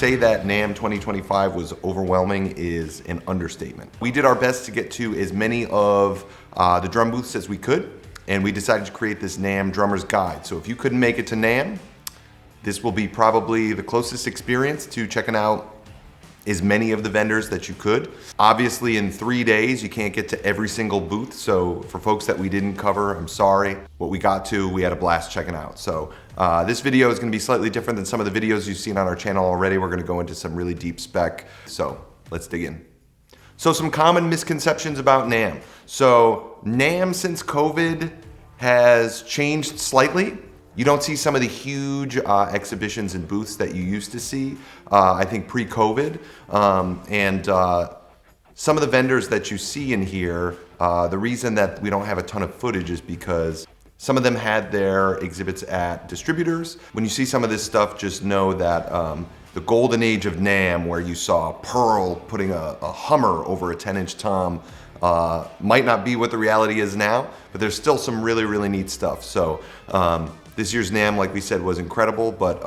say that NAMM 2025 was overwhelming is an understatement. We did our best to get to as many of the drum booths as we could, and we decided to create this NAMM Drummer's Guide. So if you couldn't make it to NAMM, this will be probably the closest experience to checking out as many of the vendors that you could. Obviously in 3 days, you can't get to every single booth. So for folks that we didn't cover, I'm sorry. What we got to, we had a blast checking out. So this video is gonna be slightly different than some of the videos you've seen on our channel already. We're gonna go into some really deep spec. So let's dig in. So some common misconceptions about NAMM. So NAMM since COVID has changed slightly. You don't see some of the huge exhibitions and booths that you used to see, I think pre-COVID. Some of the vendors that you see in here, the reason that we don't have a ton of footage is because some of them had their exhibits at distributors. When you see some of this stuff, just know that the golden age of NAMM, where you saw Pearl putting a Hummer over a 10-inch tom, might not be what the reality is now, but there's still some really, really neat stuff. So this year's NAMM, like we said, was incredible, but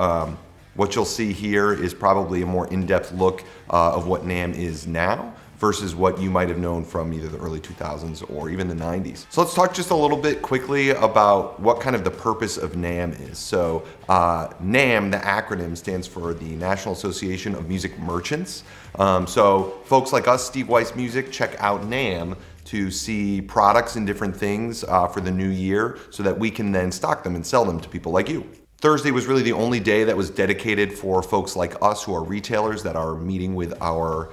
what you'll see here is probably a more in-depth look of what NAMM is now versus what you might have known from either the early 2000s or even the 90s. So let's talk just a little bit quickly about what kind of the purpose of NAMM is. So NAMM, the acronym, stands for the National Association of Music Merchants. So folks like us, Steve Weiss Music, check out NAMM to see products and different things for the new year so that we can then stock them and sell them to people like you. Thursday was really the only day that was dedicated for folks like us who are retailers that are meeting with our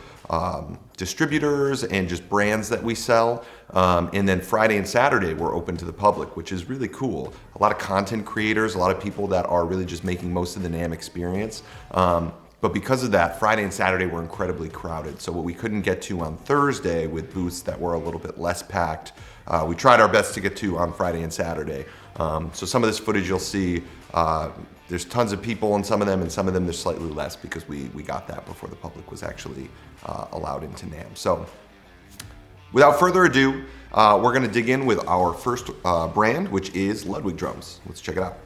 distributors and just brands that we sell. And then Friday and Saturday were open to the public, which is really cool. A lot of content creators, a lot of people that are really just making most of the NAMM experience. But because of that, Friday and Saturday were incredibly crowded. So what we couldn't get to on Thursday with booths that were a little bit less packed, we tried our best to get to on Friday and Saturday. So some of this footage you'll see, there's tons of people in some of them, and some of them there's slightly less because we got that before the public was actually allowed into NAMM. So without further ado, we're gonna dig in with our first brand, which is Ludwig Drums. Let's check it out.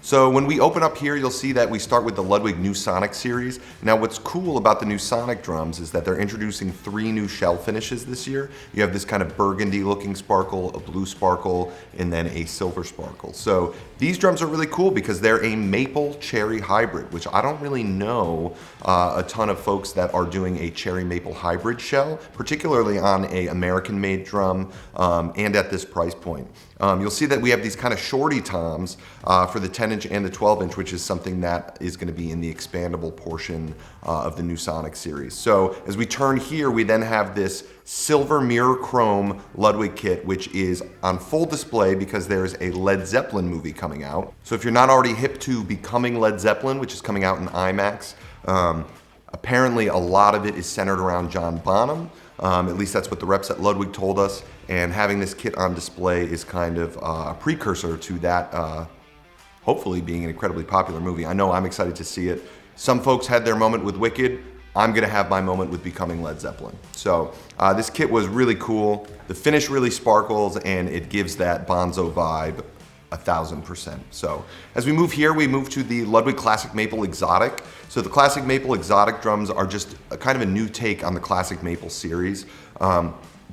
So when we open up here, you'll see that we start with the Ludwig New Sonic series. Now what's cool about the New Sonic drums is that they're introducing 3 new shell finishes this year. You have this kind of burgundy looking sparkle, a blue sparkle, and then a silver sparkle. So these drums are really cool because they're a maple cherry hybrid, which I don't really know a ton of folks that are doing a cherry maple hybrid shell, particularly on a American made drum and at this price point. You'll see that we have these kind of shorty toms for the 10-inch and the 12-inch, which is something that is going to be in the expandable portion of the New Sonic series. So as we turn here, we then have this silver mirror chrome Ludwig kit, which is on full display because there's a Led Zeppelin movie coming out. So if you're not already hip to Becoming Led Zeppelin, which is coming out in IMAX, apparently a lot of it is centered around John Bonham. At least that's what the reps at Ludwig told us. And having this kit on display is kind of a precursor to that, hopefully being an incredibly popular movie. I know I'm excited to see it. Some folks had their moment with Wicked. I'm gonna have my moment with Becoming Led Zeppelin. So this kit was really cool. The finish really sparkles and it gives that Bonzo vibe 1000%. So as we move here, we move to the Ludwig Classic Maple Exotic. So the Classic Maple Exotic drums are just a kind of a new take on the Classic Maple series.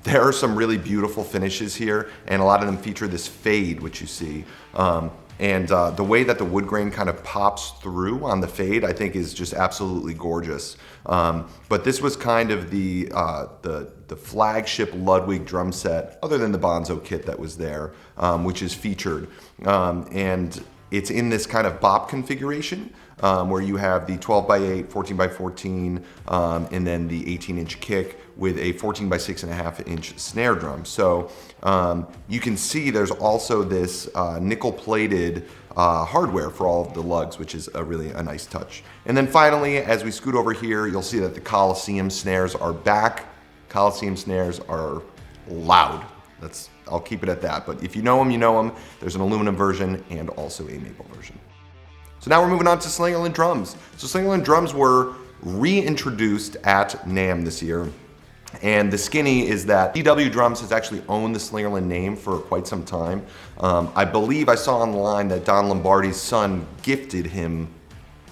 There are some really beautiful finishes here, and a lot of them feature this fade, which you see. The way that the wood grain kind of pops through on the fade, I think is just absolutely gorgeous. But this was kind of the flagship Ludwig drum set, other than the Bonzo kit that was there, which is featured. And it's in this kind of bop configuration, where you have the 12x8, 14x14, and then the 18-inch kick with a 14x6.5-inch snare drum. So you can see there's also this nickel-plated hardware for all of the lugs, which is really a nice touch. And then finally, as we scoot over here, you'll see that the Coliseum snares are back. Coliseum snares are loud. I'll keep it at that. But if you know them, you know them. There's an aluminum version and also a maple version. So now we're moving on to Slingerland drums. So Slingerland drums were reintroduced at NAMM this year. And the skinny is that DW Drums has actually owned the Slingerland name for quite some time. I believe I saw online that Don Lombardi's son gifted him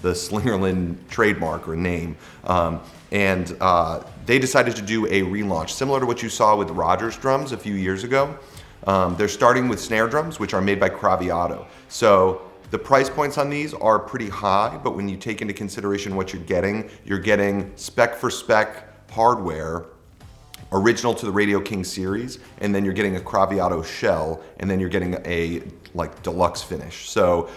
the Slingerland trademark or name. And they decided to do a relaunch, similar to what you saw with Rogers drums a few years ago. They're starting with snare drums, which are made by Craviotto. So the price points on these are pretty high, but when you take into consideration what you're getting spec for spec hardware, original to the Radio King series, and then you're getting a Craviotto shell, and then you're getting a like deluxe finish. So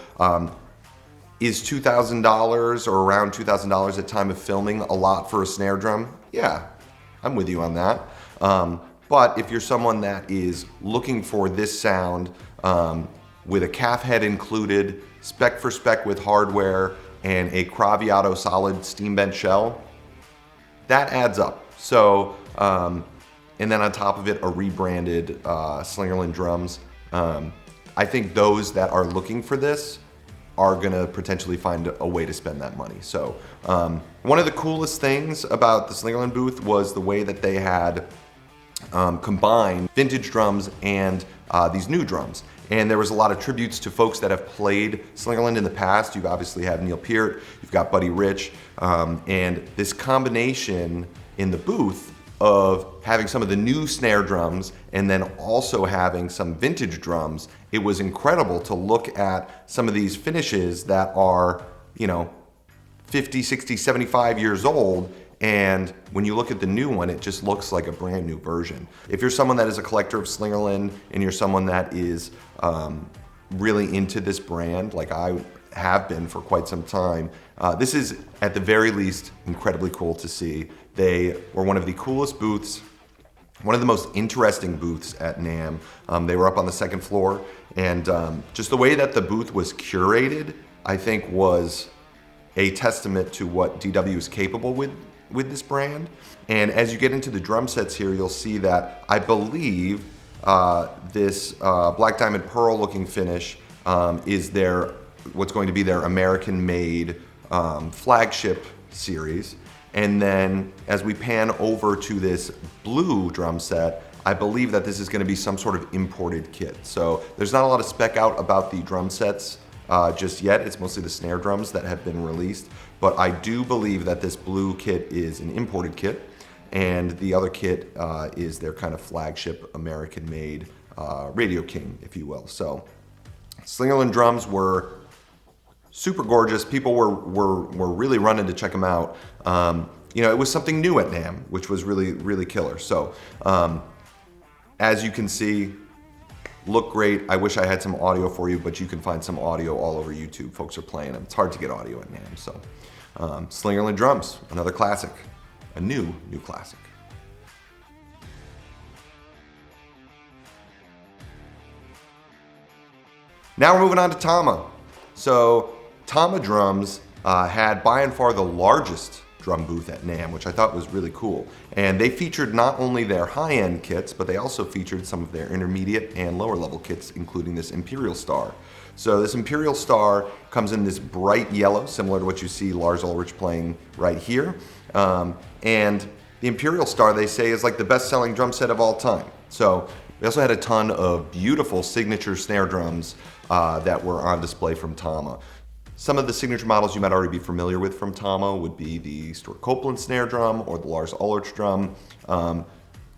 is $2,000 or around $2,000 at time of filming a lot for a snare drum? Yeah, I'm with you on that. But if you're someone that is looking for this sound with a calf head included, spec for spec with hardware, and a Craviotto solid steam bent shell, that adds up. So, and then on top of it, a rebranded Slingerland drums. I think those that are looking for this are gonna potentially find a way to spend that money. So one of the coolest things about the Slingerland booth was the way that they had combined vintage drums and these new drums. And there was a lot of tributes to folks that have played Slingerland in the past. You obviously have Neil Peart, you've got Buddy Rich, and this combination in the booth of having some of the new snare drums and then also having some vintage drums, it was incredible to look at some of these finishes that are, 50, 60, 75 years old. And when you look at the new one, it just looks like a brand new version. If you're someone that is a collector of Slingerland and you're someone that is really into this brand, like I have been for quite some time, this is at the very least incredibly cool to see. They were one of the coolest booths, one of the most interesting booths at NAMM. They were up on the second floor, and just the way that the booth was curated, I think was a testament to what DW is capable with this brand. And as you get into the drum sets here, you'll see that I believe this Black Diamond Pearl looking finish is what's going to be their American-made flagship series. And then as we pan over to this blue drum set, I believe that this is going to be some sort of imported kit. So there's not a lot of spec out about the drum sets just yet. It's mostly the snare drums that have been released. But I do believe that this blue kit is an imported kit, and the other kit is their kind of flagship American-made Radio King, if you will. So Slingerland drums were super gorgeous. People were really running to check them out. It was something new at NAMM, which was really, really killer. So as you can see, look great. I wish I had some audio for you, but you can find some audio all over YouTube. Folks are playing them. It's hard to get audio at NAMM. So Slingerland drums, another classic, a new classic. Now we're moving on to TAMA. So TAMA drums had by and far the largest drum booth at NAMM, which I thought was really cool. And they featured not only their high-end kits, but they also featured some of their intermediate and lower level kits, including this Imperial Star. So this Imperial Star comes in this bright yellow, similar to what you see Lars Ulrich playing right here. And the Imperial Star, they say, is like the best-selling drum set of all time. So we also had a ton of beautiful signature snare drums that were on display from TAMA. Some of the signature models you might already be familiar with from TAMA would be the Stuart Copeland snare drum or the Lars Ulrich drum.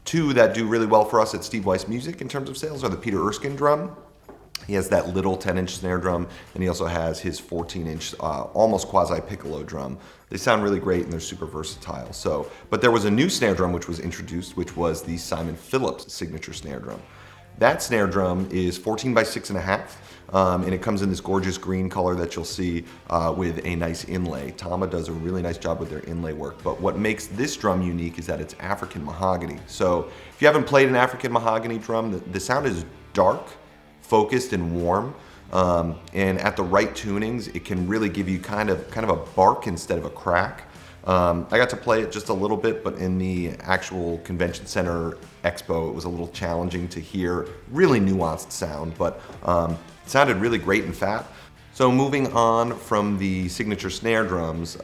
Two that do really well for us at Steve Weiss Music in terms of sales are the Peter Erskine drum. He has that little 10-inch snare drum, and he also has his 14-inch, almost quasi-piccolo drum. They sound really great, and they're super versatile. But there was a new snare drum which was introduced, which was the Simon Phillips signature snare drum. That snare drum is 14 by 6.5, and it comes in this gorgeous green color that you'll see with a nice inlay. TAMA does a really nice job with their inlay work, but what makes this drum unique is that it's African mahogany. So if you haven't played an African mahogany drum, the sound is dark, focused, and warm, and at the right tunings, it can really give you kind of a bark instead of a crack. I got to play it just a little bit, but in the actual convention center expo, it was a little challenging to hear really nuanced sound, but it sounded really great and fat. So moving on from the signature snare drums,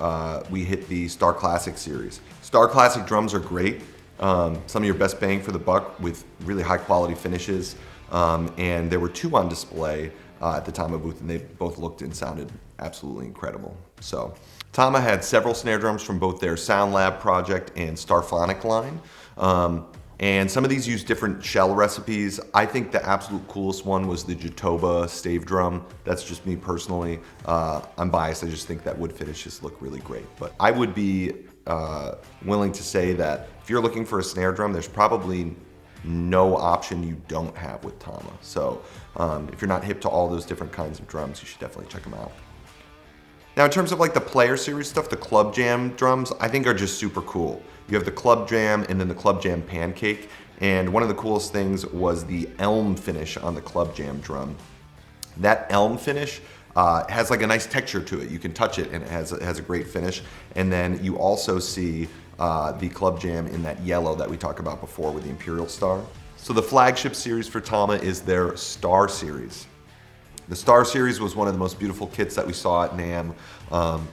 we hit the Star Classic series. Star Classic drums are great. Some of your best bang for the buck with really high quality finishes. And there were two on display. at the TAMA booth, and they both looked and sounded absolutely incredible. So TAMA had several snare drums from both their Sound Lab project and Starphonic line. And some of these use different shell recipes. I think the absolute coolest one was the Jatoba stave drum. That's just me personally. I'm biased, I just think that wood finishes look really great. But I would be willing to say that if you're looking for a snare drum, there's probably no option you don't have with TAMA. So if you're not hip to all those different kinds of drums, you should definitely check them out. Now, in terms of like the Player Series stuff, the Club Jam drums, I think are just super cool. You have the Club Jam and then the Club Jam Pancake. And one of the coolest things was the elm finish on the Club Jam drum. That elm finish has like a nice texture to it. You can touch it and it has a great finish. And then you also see the Club Jam in that yellow that we talked about before with the Imperial Star. So the flagship series for TAMA is their Star Series. The Star Series was one of the most beautiful kits that we saw at NAMM,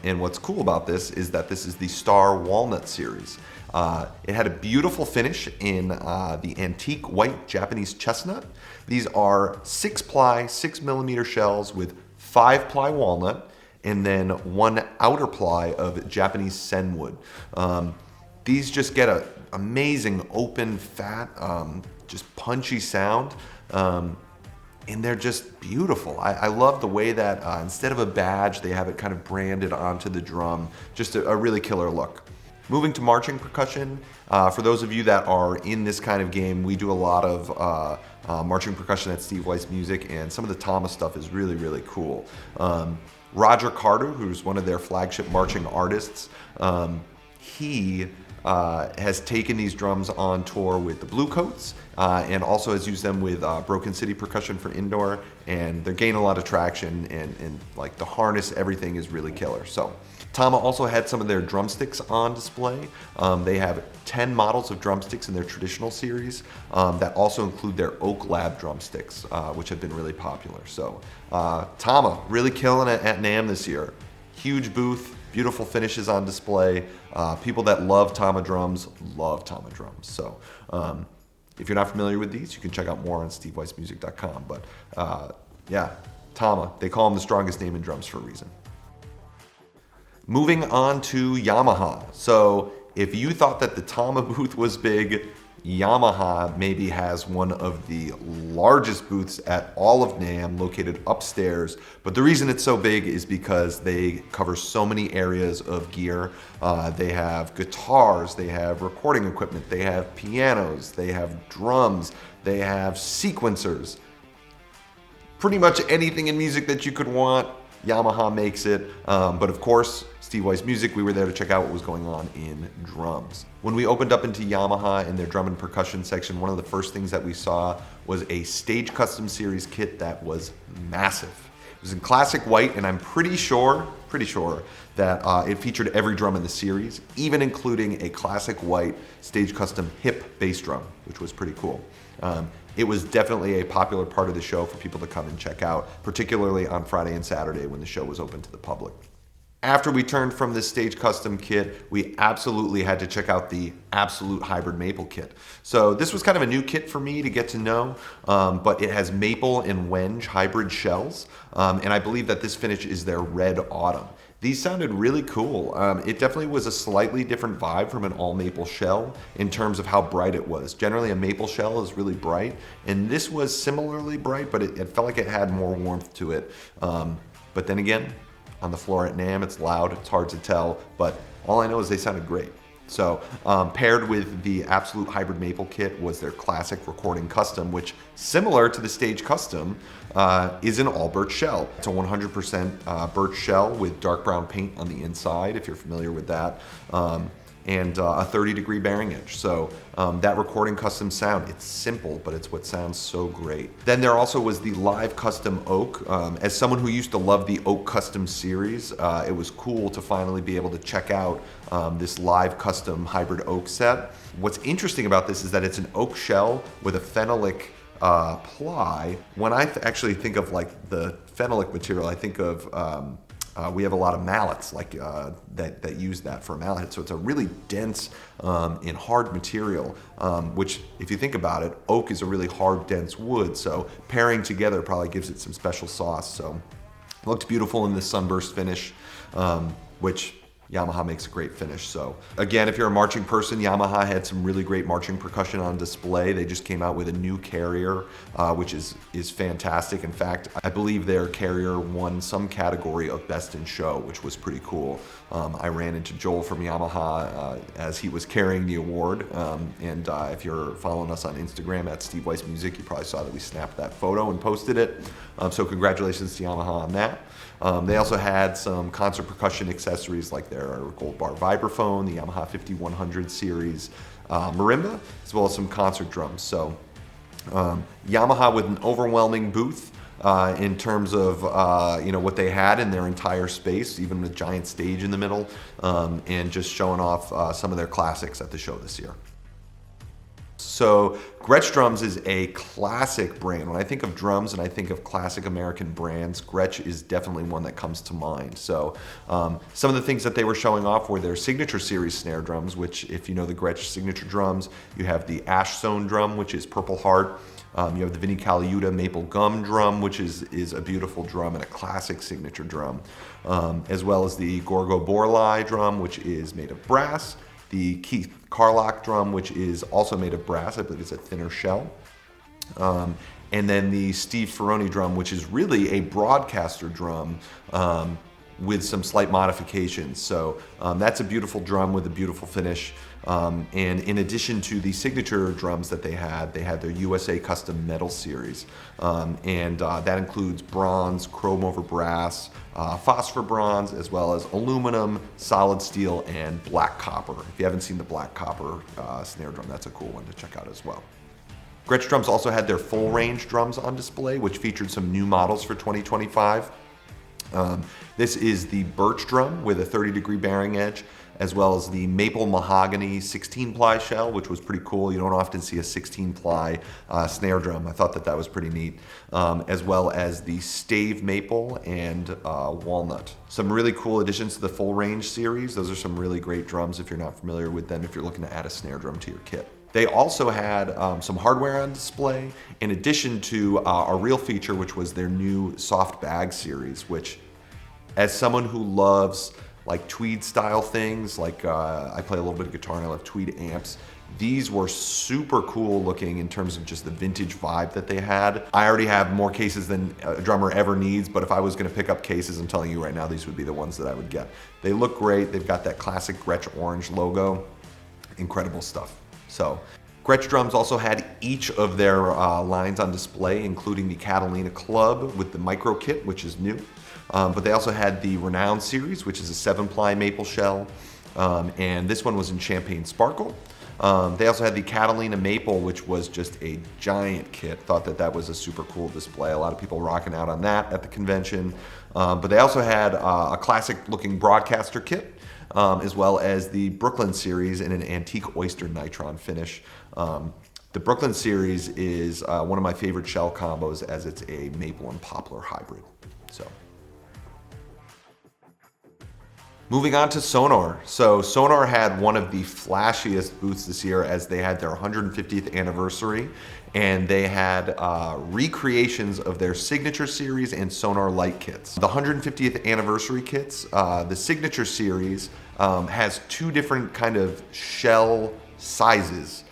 and what's cool about this is that this is the Star Walnut Series. It had a beautiful finish in the antique white Japanese chestnut. These are 6-ply, 6mm shells with 5-ply walnut, and then 1 outer ply of Japanese senwood. These just get an amazing open, fat, just punchy sound. And they're just beautiful. I love the way that instead of a badge, they have it kind of branded onto the drum. Just a really killer look. Moving to marching percussion, for those of you that are in this kind of game, we do a lot of marching percussion at Steve Weiss Music, and some of the TAMA stuff is really, really cool. Roger Carter, who's one of their flagship marching artists, he has taken these drums on tour with the Bluecoats and also has used them with Broken City Percussion for indoor, and they're gaining a lot of traction, and like the harness, everything is really killer. So TAMA also had some of their drumsticks on display. They have 10 models of drumsticks in their traditional series that also include their Oak Lab drumsticks, which have been really popular. So TAMA really killing it at NAMM this year. Huge booth, beautiful finishes on display. People that love TAMA drums love TAMA drums. So if you're not familiar with these, you can check out more on steveweissmusic.com. But yeah, TAMA, they call them the strongest name in drums for a reason. Moving on to Yamaha. So if you thought that the TAMA booth was big, Yamaha maybe has one of the largest booths at all of NAMM, located upstairs. But the reason it's so big is because they cover so many areas of gear. They have guitars, they have recording equipment, they have pianos, they have drums, they have sequencers. Pretty much anything in music that you could want, Yamaha makes it. But of course, Steve Weiss Music, we were there to check out what was going on in drums. When we opened up into Yamaha in their drum and percussion section, one of the first things that we saw was a Stage Custom Series kit that was massive. It was in classic white, and I'm pretty sure that it featured every drum in the series, even including a classic white Stage Custom hip bass drum, which was pretty cool. It was definitely a popular part of the show for people to come and check out, particularly on Friday and Saturday when the show was open to the public. After we turned from this Stage Custom kit, we absolutely had to check out the Absolute Hybrid Maple kit. So this was kind of a new kit for me to get to know, but it has maple and wenge hybrid shells, and I believe that this finish is their Red Autumn. These sounded really cool. It definitely was a slightly different vibe from an all maple shell in terms of how bright it was. Generally, a maple shell is really bright, and this was similarly bright, but it felt like it had more warmth to it. But then again, on the floor at NAMM, it's loud, it's hard to tell, but all I know is they sounded great. So paired with the Absolute Hybrid Maple kit was their classic Recording Custom, which, similar to the Stage Custom, is an all birch shell. It's a 100% birch shell with dark brown paint on the inside, if you're familiar with that, and a 30-degree bearing edge. So that Recording Custom sound, it's simple, but it's what sounds so great. Then there also was the Live Custom Oak. As someone who used to love the Oak Custom series, it was cool to finally be able to check out this Live Custom Hybrid Oak set. What's interesting about this is that it's an oak shell with a phenolic ply. When I actually think of like the phenolic material, I think of We have a lot of mallets that use that for a mallet head. So it's a really dense and hard material, which if you think about it, oak is a really hard, dense wood. So pairing together probably gives it some special sauce. So it looked beautiful in this sunburst finish, which Yamaha makes a great finish. So again, if you're a marching person, Yamaha had some really great marching percussion on display. They just came out with a new carrier, which is fantastic. In fact, I believe their carrier won some category of best in show, which was pretty cool. I ran into Joel from Yamaha as he was carrying the award. And if you're following us on Instagram at Steve Weiss Music, you probably saw that we snapped that photo and posted it. So congratulations to Yamaha on that. They also had some concert percussion accessories like their gold bar vibraphone, the Yamaha 5100 series marimba, as well as some concert drums. So Yamaha with an overwhelming booth in terms of what they had in their entire space, even a giant stage in the middle, and just showing off some of their classics at the show this year. So Gretsch Drums is a classic brand. When I think of drums and I think of classic American brands, Gretsch is definitely one that comes to mind. So some of the things that they were showing off were their signature series snare drums, which if you know the Gretsch signature drums, you have the Ash Zone drum, which is Purple Heart. You have the Vinnie Colaiuta Maple Gum drum, which is a beautiful drum and a classic signature drum, as well as the Gorgo Borlai drum, which is made of brass. The Keith Carlock drum, which is also made of brass. I believe it's a thinner shell. And then the Steve Ferroni drum, which is really a broadcaster drum with some slight modifications. So that's a beautiful drum with a beautiful finish. And in addition to the signature drums that they had their USA Custom Metal series. And that includes bronze, chrome over brass, phosphor bronze, as well as aluminum, solid steel, and black copper. If you haven't seen the black copper snare drum, that's a cool one to check out as well. Gretsch Drums also had their full range drums on display, which featured some new models for 2025. This is the birch drum with a 30-degree bearing edge, as well as the maple mahogany 16-ply shell, which was pretty cool. You don't often see a 16-ply snare drum. I thought that was pretty neat, as well as the stave maple and walnut. Some really cool additions to the full range series. Those are some really great drums if you're not familiar with them, if you're looking to add a snare drum to your kit. They also had some hardware on display, in addition to a real feature, which was their new soft bag series, which, as someone who loves like tweed style things, like I play a little bit of guitar and I love tweed amps, these were super cool looking in terms of just the vintage vibe that they had. I already have more cases than a drummer ever needs, but if I was gonna pick up cases, I'm telling you right now, these would be the ones that I would get. They look great. They've got that classic Gretsch orange logo. Incredible stuff. So Gretsch Drums also had each of their lines on display, including the Catalina Club with the micro kit, which is new. But they also had the Renown series, which is a 7-ply maple shell. And this one was in Champagne Sparkle. They also had the Catalina Maple, which was just a giant kit. Thought that was a super cool display. A lot of people rocking out on that at the convention. But they also had a classic looking broadcaster kit, as well as the Brooklyn series in an antique oyster nitron finish. The Brooklyn series is one of my favorite shell combos, as it's a maple and poplar hybrid. So, moving on to Sonor. So Sonor had one of the flashiest booths this year, as they had their 150th anniversary, and they had recreations of their signature series and Sonor light kits. The 150th anniversary kits, the signature series, has two different kind of shell sizes.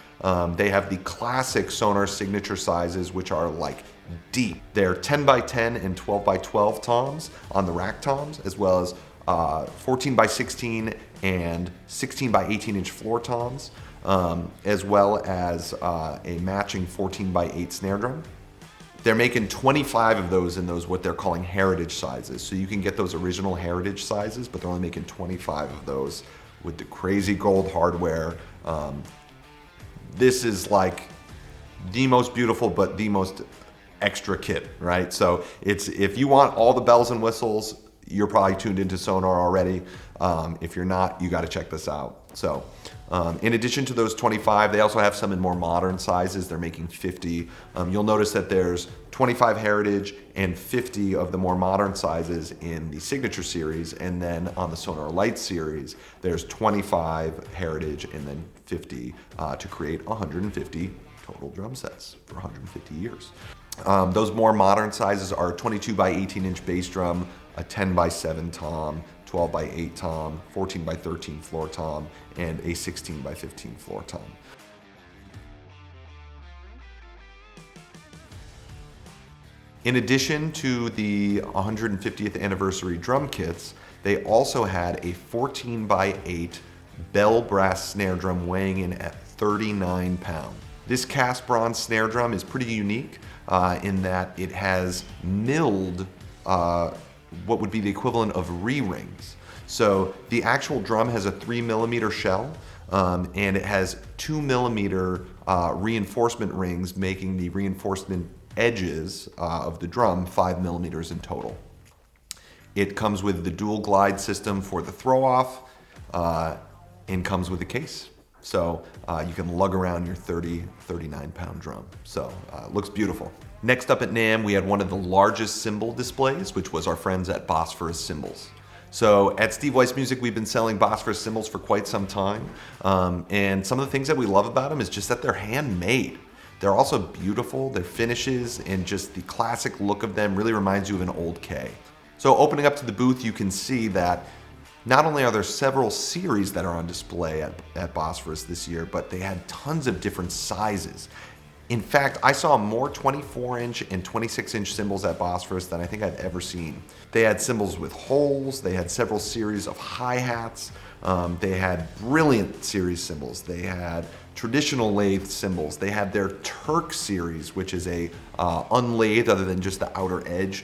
They have the classic Sonor signature sizes, which are like deep. They're 10 by 10 and 12 by 12 toms on the rack toms, as well as 14 by 16 and 16 by 18 inch floor toms, as well as a matching 14 by 8 snare drum. They're making 25 of those in those what they're calling heritage sizes. So you can get those original heritage sizes, but they're only making 25 of those with the crazy gold hardware. This is like the most beautiful, but the most extra kit, right? So it's, if you want all the bells and whistles, you're probably tuned into Sonor already. If you're not, you got to check this out. So in addition to those 25, they also have some in more modern sizes. They're making 50. You'll notice that there's 25 Heritage and 50 of the more modern sizes in the Signature series. And then on the Sonor Light series, there's 25 Heritage and then 50 to create 150 total drum sets for 150 years. Those more modern sizes are 22 by 18 inch bass drum, a 10 by 7 tom, 12 by 8 tom, 14 by 13 floor tom, and a 16 by 15 floor tom. In addition to the 150th anniversary drum kits, they also had a 14 by 8 bell brass snare drum weighing in at 39 pounds. This cast bronze snare drum is pretty unique in that it has milled what would be the equivalent of re-rings. So the actual drum has a 3mm shell and it has 2mm reinforcement rings, making the reinforcement edges of the drum 5mm in total. It comes with the dual glide system for the throw off and comes with a case. So you can lug around your 39 pound drum. So it looks beautiful. Next up at NAMM, we had one of the largest cymbal displays, which was our friends at Bosphorus Cymbals. So at Steve Weiss Music, we've been selling Bosphorus cymbals for quite some time. And some of the things that we love about them is just that they're handmade. They're also beautiful, their finishes and just the classic look of them really reminds you of an old K. So opening up to the booth, you can see that not only are there several series that are on display at Bosphorus this year, but they had tons of different sizes. In fact, I saw more 24-inch and 26-inch cymbals at Bosphorus than I think I've ever seen. They had cymbals with holes, they had several series of hi-hats, they had brilliant series cymbals, they had traditional lathe cymbals, they had their Turk series, which is a unlathed other than just the outer edge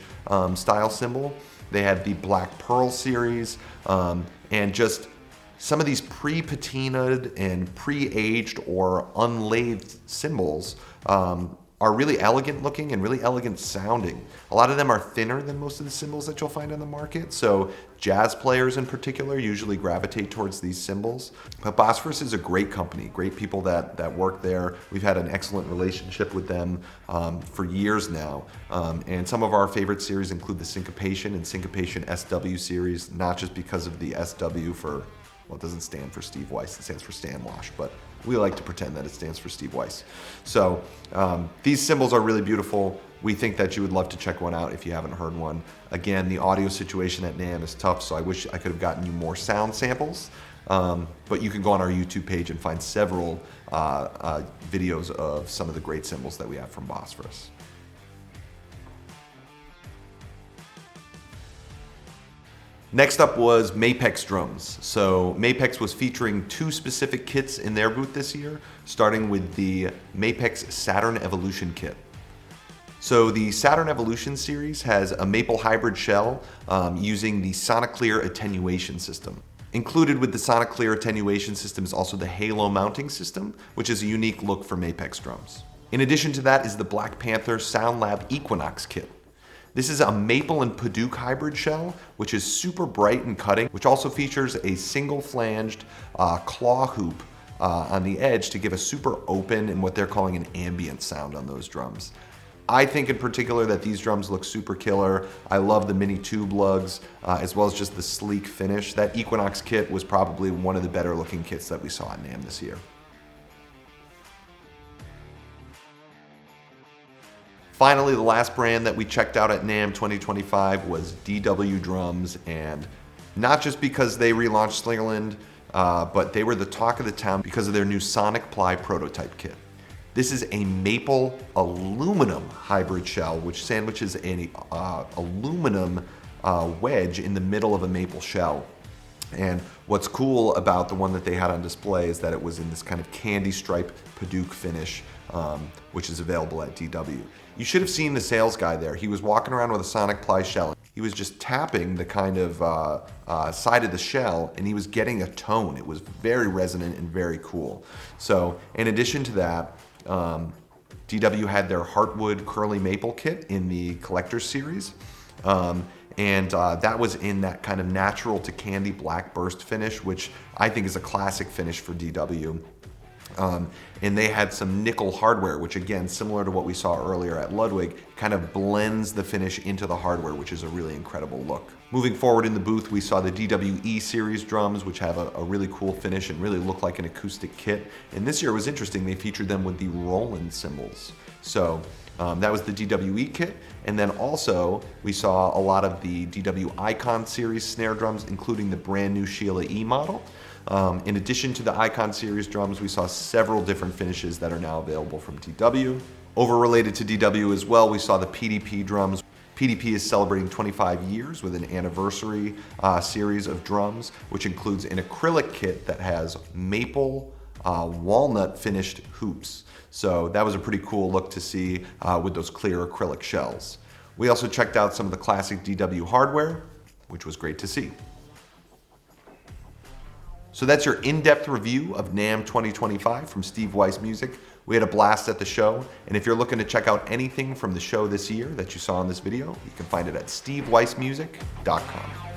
style cymbal. They had the Black Pearl series, and just some of these pre-patinaed and pre-aged or unlathed cymbals are really elegant looking and really elegant sounding. A lot of them are thinner than most of the cymbals that you'll find on the market, so jazz players in particular usually gravitate towards these cymbals. But Bosphorus is a great company, great people that work there. We've had an excellent relationship with them for years now. And some of our favorite series include the Syncopation and Syncopation SW series, not just because of the SW for, well, it doesn't stand for Steve Weiss, it stands for Stan Wash, but we like to pretend that it stands for Steve Weiss. So these cymbals are really beautiful. We think that you would love to check one out if you haven't heard one. Again, the audio situation at NAMM is tough, so I wish I could have gotten you more sound samples. But you can go on our YouTube page and find several videos of some of the great cymbals that we have from Bosphorus. Next up was Mapex Drums. So Mapex was featuring two specific kits in their booth this year, starting with the Mapex Saturn Evolution kit. So the Saturn Evolution series has a maple hybrid shell using the Soniclear attenuation system. Included with the Soniclear attenuation system is also the Halo mounting system, which is a unique look for Mapex drums. In addition to that is the Black Panther SoundLab Equinox kit. This is a maple and Paduke hybrid shell, which is super bright and cutting, which also features a single flanged claw hoop on the edge to give a super open and what they're calling an ambient sound on those drums. I think in particular that these drums look super killer. I love the mini tube lugs, as well as just the sleek finish. That Equinox kit was probably one of the better looking kits that we saw at NAMM this year. Finally, the last brand that we checked out at NAMM 2025 was DW Drums, and not just because they relaunched Slingerland, but they were the talk of the town because of their new Sonic Ply prototype kit. This is a maple aluminum hybrid shell, which sandwiches an aluminum wedge in the middle of a maple shell. And what's cool about the one that they had on display is that it was in this kind of candy stripe Paduke finish, which is available at DW. You should have seen the sales guy there. He was walking around with a Sonic Ply shell. He was just tapping the kind of side of the shell, and he was getting a tone. It was very resonant and very cool. So in addition to that, DW had their Heartwood Curly Maple kit in the Collector's Series. And that was in that kind of natural to candy black burst finish, which I think is a classic finish for DW. And they had some nickel hardware, which again, similar to what we saw earlier at Ludwig, kind of blends the finish into the hardware, which is a really incredible look. Moving forward in the booth, we saw the DWE series drums, which have a really cool finish and really look like an acoustic kit. And this year was interesting, they featured them with the Roland cymbals. So that was the DWE kit. And then also we saw a lot of the DW Icon series snare drums, including the brand new Sheila E model. In addition to the Icon series drums, we saw several different finishes that are now available from DW. Over related to DW as well, we saw the PDP drums. PDP is celebrating 25 years with an anniversary series of drums, which includes an acrylic kit that has maple walnut finished hoops. So that was a pretty cool look to see with those clear acrylic shells. We also checked out some of the classic DW hardware, which was great to see. So that's your in-depth review of NAMM 2025 from Steve Weiss Music. We had a blast at the show, and if you're looking to check out anything from the show this year that you saw in this video, you can find it at steveweissmusic.com.